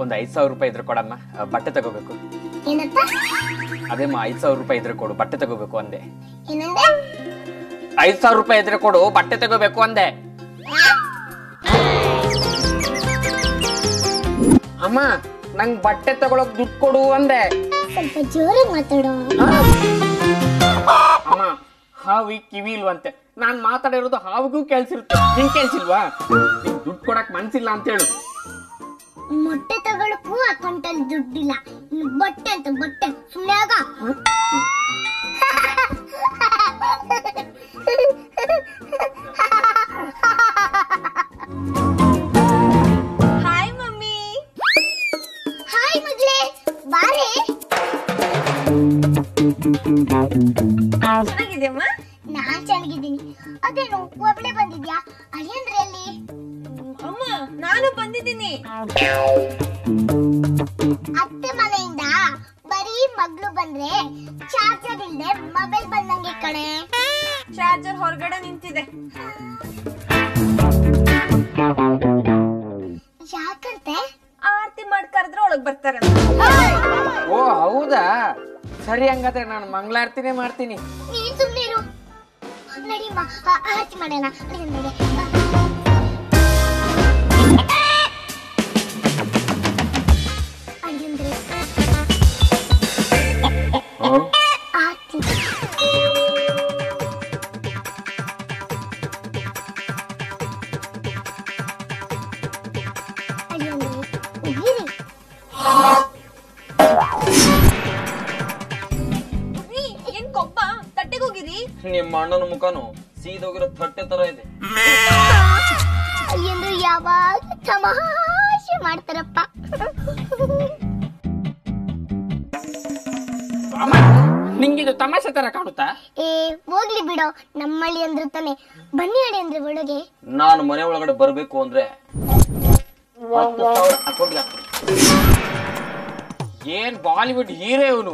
ಒಂದು 5,000 ರೂಪಾಯಿ ಇದ್ರೆ ಕೊಡಮ್ಮ, ಬಟ್ಟೆ ತಗೋಬೇಕು. ಏನಂತ? ಅದೇಮ್ಮ 5,000 ರೂಪಾಯಿ ಇದ್ರೆ ಕೊಡು, ಬಟ್ಟೆ ತಗೋಬೇಕು ಅಂದೆ. ಏನಂದೆ? 5,000 ರೂಪಾಯಿ ಇದ್ರೆ ಕೊಡು, ಬಟ್ಟೆ ತಗೋಬೇಕು ಅಂದೆ. ಅಮ್ಮ ನಂಗ್ ಬಟ್ಟೆ ತಗೊಳಕ್ ದುಡ್ಡು ಕೊಡು ಅಂದೆ. ಸ್ವಲ್ಪ ಜೋರಾಗಿ ಮಾತಾಡೋ. ಅಮ್ಮ ಹಾವಿ ಕಿವಿ ಇಲ್ವಂತೆ, ನಾನ್ ಮಾತಾಡಿರೋದು ಹಾವಿಗೂ ಕೇಳ್ಸಿರುತ್ತೆ, ನಿಂಗ್ ಕೇಳ್ಸಿಲ್ವಾ? ನಿಂಗ್ ದುಡ್ಡು ಕೊಡಕ್ ಮನ್ಸಿಲ್ಲ ಅಂತ ಹೇಳು. ಮೊಟ್ಟೆ ತಗೊಳಕ್ಕೂ ಅಕೌಂಟಲ್ಲಿ ದುಡ್ಡಿಲ್ಲ, ಬಟ್ಟೆ ಅಂತ ಬಟ್ಟೆ ಸುಮ್ಮನೆ ಆಗ. Hi mummy. ಹಾಯ್ ಮಗಳೇ, ಬಾರೆ. ಚೆನ್ನಾಗಿದ್ಯಮ್ಮ? ನಾನ್ ಚೆನ್ನಾಗಿದ್ದೀನಿ. ಅದೇನು ಒಬ್ಳೆ ಬಂದಿದ್ಯಾ? ಅಳಿಯಂದ್ರೆ ಅಲ್ಲಿ? ಅಮ್ಮ ನಾನು ಬಂದಿದ್ದೀನಿ. ಅತ್ತೆ ಮನೆಯಿಂದ ಬರೀ ಮಗ್ಳು ಬಂದ್ರೆ ಚಾರ್ಜರ್ ಇಲ್ದೆ ಮೊಬೈಲ್ ಬಂದಂಗೆ ಕಣೆ. ಚಾರ್ಜರ್ ಹೊರಗಡೆ ನಿಂತಿದೆ. ಯಾಕಂತೆ? ಆರತಿ ಮಾಡಿ ಕರೆದ್ರೆ ಒಳಗ್ ಬರ್ತಾರೆ. ಓ ಹೌದಾ, ಸರಿ ಹಂಗಾದ್ರೆ ನಾನು ಮಂಗಳಾರತಿನೇ ಮಾಡ್ತೀನಿ. ನೀನ್ ಸುಮ್ನೆ ಇರು. ನಡಿಮ್ಮ ಆರತಿ ಮಾಡೋಣ. ಅಳಿಯಂದ್ರೆ ಆರತಿ. ಅಳಿಯಂದ್ರೆ ಉಗಿರಿ. ಏನ್ ಕೊಬ್ಬ? ತಟ್ಟೆಗೆ ಹೋಗಿರಿ. ನಿಮ್ಮ ಅಣ್ಣನ ಮುಖನು ಸೀದೋಗಿರೋ ತಟ್ಟೆ ತರ ಇದೆ. ಅಳಿಯಂದ್ರೆ ಯಾವಾಗ ತಮಾಷೆ ಮಾಡ್ತಾರಪ್ಪ. ನಿಂಗಿದು ತಮಾಷೆ ತರ ಕಾಣುತ್ತಾ? ಏ ಹೋಗ್ಲಿ ಬಿಡೋ, ನಮ್ಮಳ್ಳಿ ಅಂದ್ರೆ ತಾನೆ. ಬನ್ನಿ ಅಡಿ ಅಂದ್ರೆ ಒಳಗೆ. ನಾನು ಮನೆ ಒಳಗಡೆ ಬರ್ಬೇಕು ಅಂದ್ರೆ 10,000 ಅಕೌಂಟ್ಗೆ ಹಾಕ್ತೀನಿ. ಏನ್ ಬಾಲಿವುಡ್ ಹೀರೋ ಇವನು,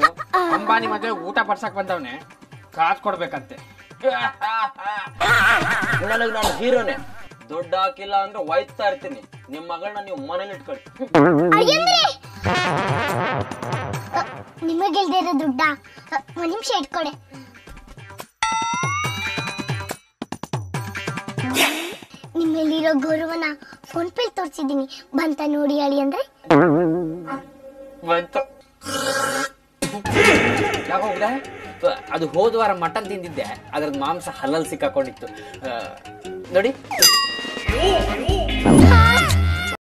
ಅಂಬಾನಿ ಮದುವೆ ಊಟ ಪಡ್ಸಕ್ ಬಂದವನೆ, ಕಾಸು ಕೊಡ್ಬೇಕಂತೆ. ನನಗ್ ನಾನು ಹೀರೋನೆ, ದುಡ್ಡು ಹಾಕಿಲ್ಲ ಅಂದ್ರೆ ಒಯ್ತಾ ಇರ್ತೀನಿ. ನಿಮ್ ಮಗಳನ್ನ ನೀವು ಮನೇಲಿ ಇಟ್ಕೊಳ್ಳಿ. ಅಳಿಯಂದ್ರೆ ನಿಮಗಿಲ್ದೇ ಇರೋ ದುಡ್ಡ ಒಂದ್ ನಿಮಿಷ ಇಟ್ಕೊಡೆ. ನಿಮ್ಮಲ್ಲಿರೋ ಗೌರವನ ಫೋನ್ ಪೇ ತೋರ್ಸಿದೀನಿ, ಬಂತ ನೋಡಿ ಅಳಿಯಂದ್ರೆ. ಬಂತು. ಯಾಕೆ ಹೋಗ್ದೆ? ಅದು ಹೋದ ವಾರ ಮಟನ್ ತಿಂದಿದ್ದೆ, ಅದ್ರದ್ದು ಮಾಂಸ ಹಲ್ಲಲ್ಲಿ ಸಿಕ್ಕಾಕೊಂಡಿತ್ತು ನೋಡಿ.